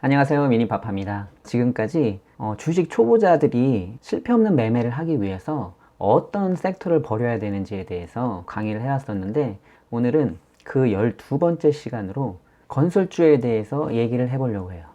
안녕하세요, 미니파파입니다. 지금까지 주식 초보자들이 실패 없는 매매를 하기 위해서 어떤 섹터를 버려야 되는지에 대해서 강의를 해왔었는데, 오늘은 그 12번째 시간으로 건설주에 대해서 얘기를 해보려고 해요.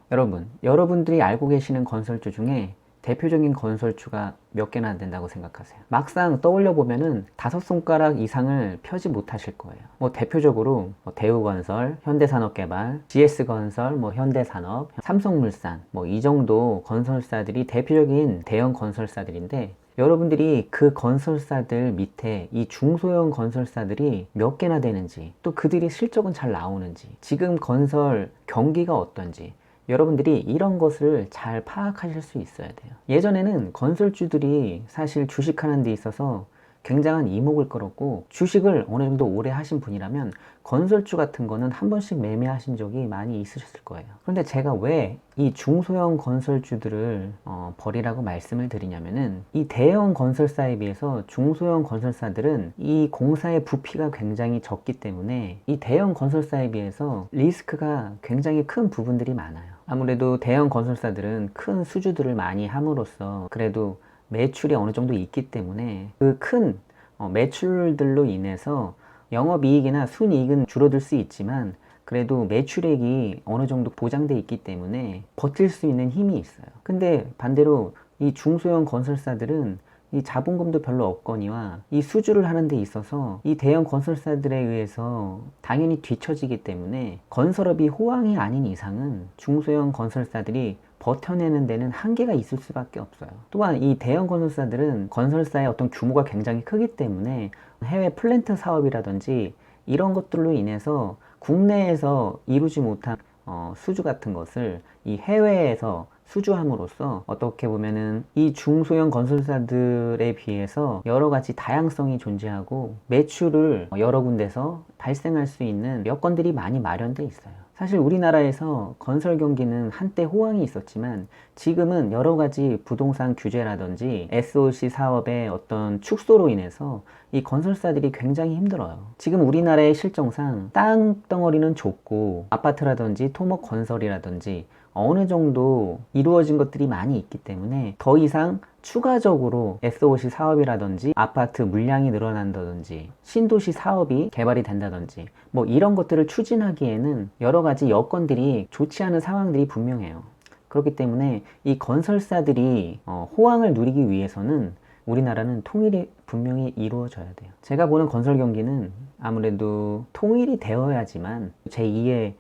여러분들이 알고 계시는 건설주 중에 대표적인 건설주가 몇 개나 된다고 생각하세요? 막상 떠올려 보면은 5손가락 이상을 펴지 못하실 거예요. 대표적으로 대우건설, 현대산업개발, GS건설, 현대산업, 삼성물산, 이 정도 건설사들이 대표적인 대형 건설사들인데, 여러분들이 그 건설사들 밑에 이 중소형 건설사들이 몇 개나 되는지, 또 그들이 실적은 잘 나오는지, 지금 건설 경기가 어떤지, 여러분들이 이런 것을 잘 파악하실 수 있어야 돼요. 예전에는 건설주들이 사실 주식하는 데 있어서 굉장한 이목을 끌었고, 주식을 어느 정도 오래 하신 분이라면 건설주 같은 거는 한 번씩 매매하신 적이 많이 있으셨을 거예요. 그런데 제가 왜 이 중소형 건설주들을 버리라고 말씀을 드리냐면은, 이 대형 건설사에 비해서 중소형 건설사들은 이 공사의 부피가 굉장히 적기 때문에 이 대형 건설사에 비해서 리스크가 굉장히 큰 부분들이 많아요. 아무래도 대형 건설사들은 큰 수주들을 많이 함으로써 그래도 매출이 어느 정도 있기 때문에 그 큰 매출들로 인해서 영업이익이나 순이익은 줄어들 수 있지만, 그래도 매출액이 어느 정도 보장돼 있기 때문에 버틸 수 있는 힘이 있어요. 근데 반대로 이 중소형 건설사들은 이 자본금도 별로 없거니와 이 수주를 하는 데 있어서 이 대형 건설사들에 의해서 당연히 뒤처지기 때문에, 건설업이 호황이 아닌 이상은 중소형 건설사들이 버텨내는 데는 한계가 있을 수밖에 없어요. 또한 이 대형 건설사들은 건설사의 어떤 규모가 굉장히 크기 때문에 해외 플랜트 사업이라든지 이런 것들로 인해서 국내에서 이루지 못한 수주 같은 것을 이 해외에서 수주함으로써 어떻게 보면은 이 중소형 건설사들에 비해서 여러 가지 다양성이 존재하고 매출을 여러 군데서 발생할 수 있는 여건들이 많이 마련되어 있어요. 사실 우리나라에서 건설 경기는 한때 호황이 있었지만, 지금은 여러 가지 부동산 규제라든지 SOC 사업의 어떤 축소로 인해서 이 건설사들이 굉장히 힘들어요. 지금 우리나라의 실정상 땅덩어리는 좁고 아파트라든지 토목 건설이라든지 어느 정도 이루어진 것들이 많이 있기 때문에 더 이상 추가적으로 SOC 사업이라든지 아파트 물량이 늘어난다든지 신도시 사업이 개발이 된다든지 이런 것들을 추진하기에는 여러 가지 여건들이 좋지 않은 상황들이 분명해요. 그렇기 때문에 이 건설사들이 호황을 누리기 위해서는 우리나라는 통일이 분명히 이루어져야 돼요. 제가 보는 건설 경기는 아무래도 통일이 되어야지만 제2의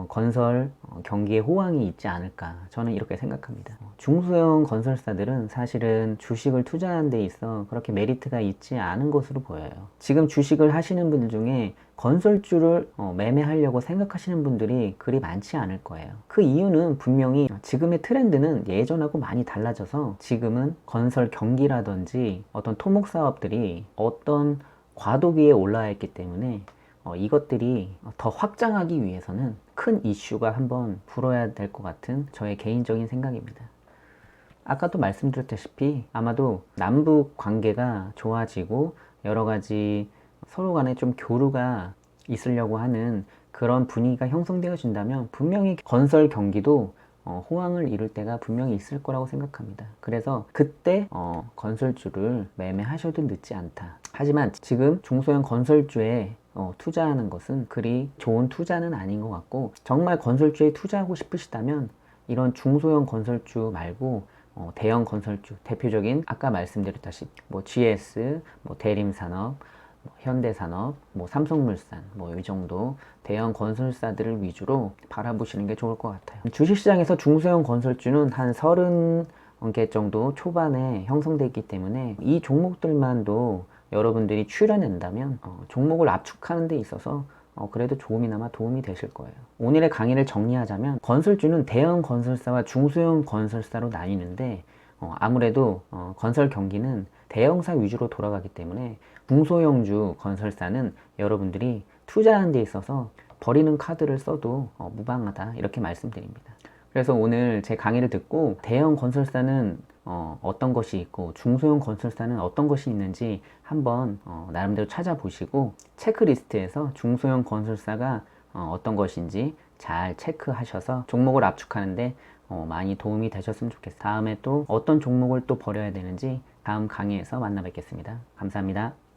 건설 경기에 호황이 있지 않을까, 저는 이렇게 생각합니다. 중소형 건설사들은 사실은 주식을 투자하는 데 있어 그렇게 메리트가 있지 않은 것으로 보여요. 지금 주식을 하시는 분들 중에 건설주를 매매하려고 생각하시는 분들이 그리 많지 않을 거예요. 그 이유는 분명히 지금의 트렌드는 예전하고 많이 달라져서 지금은 건설 경기라든지 어떤 토목 사업들이 어떤 과도기에 올라와 있기 때문에 이것들이 더 확장하기 위해서는 큰 이슈가 한번 불어야 될 것 같은 저의 개인적인 생각입니다. 아까도 말씀드렸다시피 아마도 남북 관계가 좋아지고 여러 가지 서로 간에 좀 교류가 있으려고 하는 그런 분위기가 형성되어진다면 분명히 건설 경기도 호황을 이룰 때가 분명히 있을 거라고 생각합니다. 그래서 그때 건설주를 매매하셔도 늦지 않다. 하지만 지금 중소형 건설주에 투자하는 것은 그리 좋은 투자는 아닌 것 같고, 정말 건설주에 투자하고 싶으시다면 이런 중소형 건설주 말고 대형 건설주, 대표적인 아까 말씀드렸다시피 GS, 대림산업, 현대산업, 현대산업, 삼성물산 이 정도 대형 건설사들을 위주로 바라보시는 게 좋을 것 같아요. 주식시장에서 중소형 건설주는 한 30개 정도 초반에 형성되어 있기 때문에 이 종목들만도 여러분들이 추려낸다면 종목을 압축하는 데 있어서 그래도 조금이나마 도움이 되실 거예요. 오늘의 강의를 정리하자면, 건설주는 대형 건설사와 중소형 건설사로 나뉘는데, 아무래도 건설 경기는 대형사 위주로 돌아가기 때문에 중소형주 건설사는 여러분들이 투자하는 데 있어서 버리는 카드를 써도 무방하다, 이렇게 말씀드립니다. 그래서 오늘 제 강의를 듣고 대형 건설사는 어떤 것이 있고 중소형 건설사는 어떤 것이 있는지 한번 나름대로 찾아보시고, 체크리스트에서 중소형 건설사가 어떤 것인지 잘 체크하셔서 종목을 압축하는데 많이 도움이 되셨으면 좋겠어요. 다음에 또 어떤 종목을 또 버려야 되는지 다음 강의에서 만나 뵙겠습니다. 감사합니다.